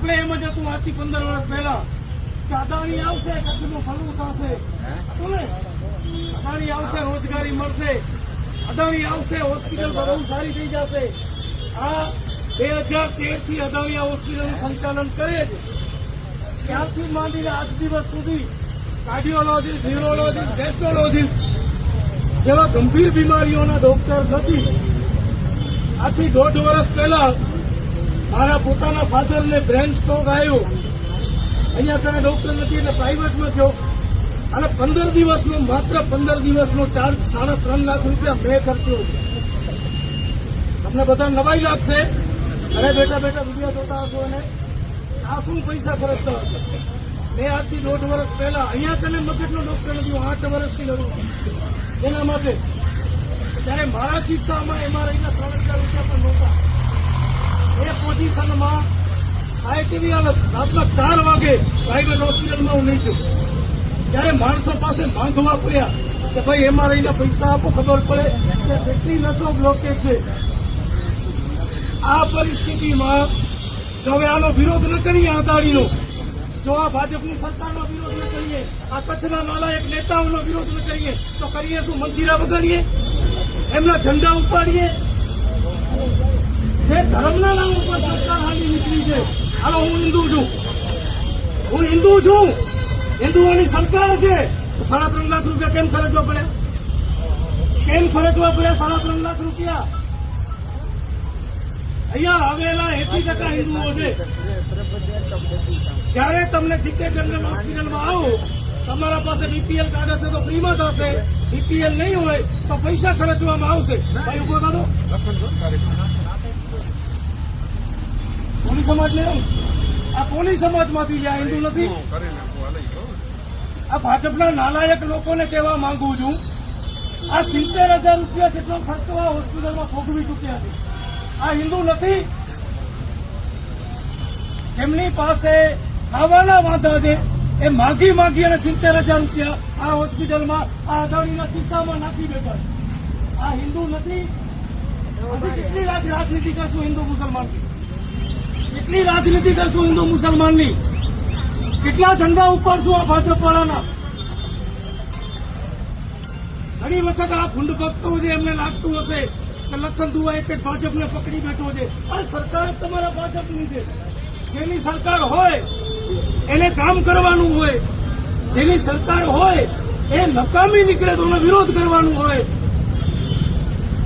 આપણે એમ જ હતું આજથી 15 વર્ષ પહેલા કે અદાણી આવશે, કચ્છનું ફળવું થશે, હતું ને? અદાણી આવશે, રોજગારી મળશે, અદાણી આવશે, હોસ્પિટલ બહુ સારી થઈ જશે. આ 2013 થી અદાણી આ હોસ્પિટલનું સંચાલન કરે છે. ત્યારથી માંડીને આજ દિવસ સુધી કાર્ડિયોલોજીસ્ટ, ન્યુરોલોજીસ્ટ, ગેસ્ટ્રોલોજીસ્ટ જેવા ગંભીર બીમારીઓના ડોક્ટર નથી. આજથી 1.5 વર્ષ પહેલા મારા પોતાના ફાધરને બ્રેન સ્ટ્રોક આવ્યો. અહીંયા તને ડોક્ટર નથી એટલે પ્રાઇવેટમાં થયો અને 15 દિવસનો, માત્ર 15 દિવસનો ચાર્જ 3.5 લાખ રૂપિયા મેં ખર્ચ્યો. તમને બધા નવાઈ લાગશે, ઘરે બેઠા બેઠા વિડીયો જોતા હશો અને આ શું પૈસા ખર્ચતા હશે. મેં આજથી 1.5 વર્ષ પહેલા અહીંયા તને મગજનો ડોક્ટર નથી, હું 8 વર્ષથી લડું એના માટે. ત્યારે મારા કિસ્સામાં એમઆરઆઈના 3,000 રૂપિયા પણ નહોતા. એ પોઝિશનમાં આઈટીવી હાલત, રાતના 4 વાગે પ્રાઇવેટ હોસ્પિટલમાં હું નહીં ગયો. ત્યારે માણસો પાસે માંગવા પડ્યા કે ભાઈ એમઆરઆઈના પૈસા આપો, ખબર પડે કે કેટલી નસો બ્લોકેજ છે. આ પરિસ્થિતિમાં જો હવે આનો વિરોધ ન કરીએ, અદાણીનો, જો આ ભાજપની સરકારનો વિરોધ ન કરીએ, આ કચ્છના નાલાયક નેતાઓનો વિરોધ ન કરીએ તો કરીએ શું? મંજીરા વગાડીએ, એમના ઝંડા ઉપાડીએ? જે ધર્મના નામ ઉપર સરકાર હાલી નીકળી છે. હાલો, હું હિન્દુ છું, હિન્દુઓની સરકાર છે. 3.5 લાખ રૂપિયા કેમ ખર્ચવા પડ્યા? 3.5 લાખ રૂપિયા? અહીંયા આવેલા 80% હિન્દુઓ છે. જ્યારે તમને જીકે જનરલ હોસ્પિટલમાં આવો, તમારા પાસે બીપીએલ કાર્ડ હશે તો ફ્રીમાં થશે, બીપીએલ નહીં હોય તો પૈસા ખર્ચવામાં આવશે. ભાઈ ઉભો થતો કોની સમાજ ને? આ કોની સમાજમાંથી છે? આ હિન્દુ નથી. આ ભાજપના નાલાયક લોકોને કહેવા માંગુ છું, આ 70,000 રૂપિયા જેટલો ખર્ચો આ હોસ્પિટલમાં ભોગવી ચૂક્યા છે. આ હિન્દુ નથી. જેમની પાસે ખાવાના વાંધા છે એ માગી અને 70,000 રૂપિયા આ હોસ્પિટલમાં આ અદાણીના કિસ્સામાં નાખી બેઠા. આ હિન્દુ નથી. કેટલી રાજનીતિ કરશું હિન્દુ મુસલમાનની? કેટલી રાજનીતિ કરશું હિન્દુ મુસલમાનની? કેટલા ઝંડા ઉપાડશું આ ભાજપ વાળાના? ઘણી વખત આ ભૂંડ ભક્તો છે, એમને લાગતું હશે કે લખન દુઆ એક જ ભાજપને પકડી બેઠો છે. આ સરકાર તમારા ભાજપની છે. જેની સરકાર હોય એને કામ કરવાનું હોય, જેની સરકાર હોય એ નકામી નીકળે તો વિરોધ કરવાનું હોય.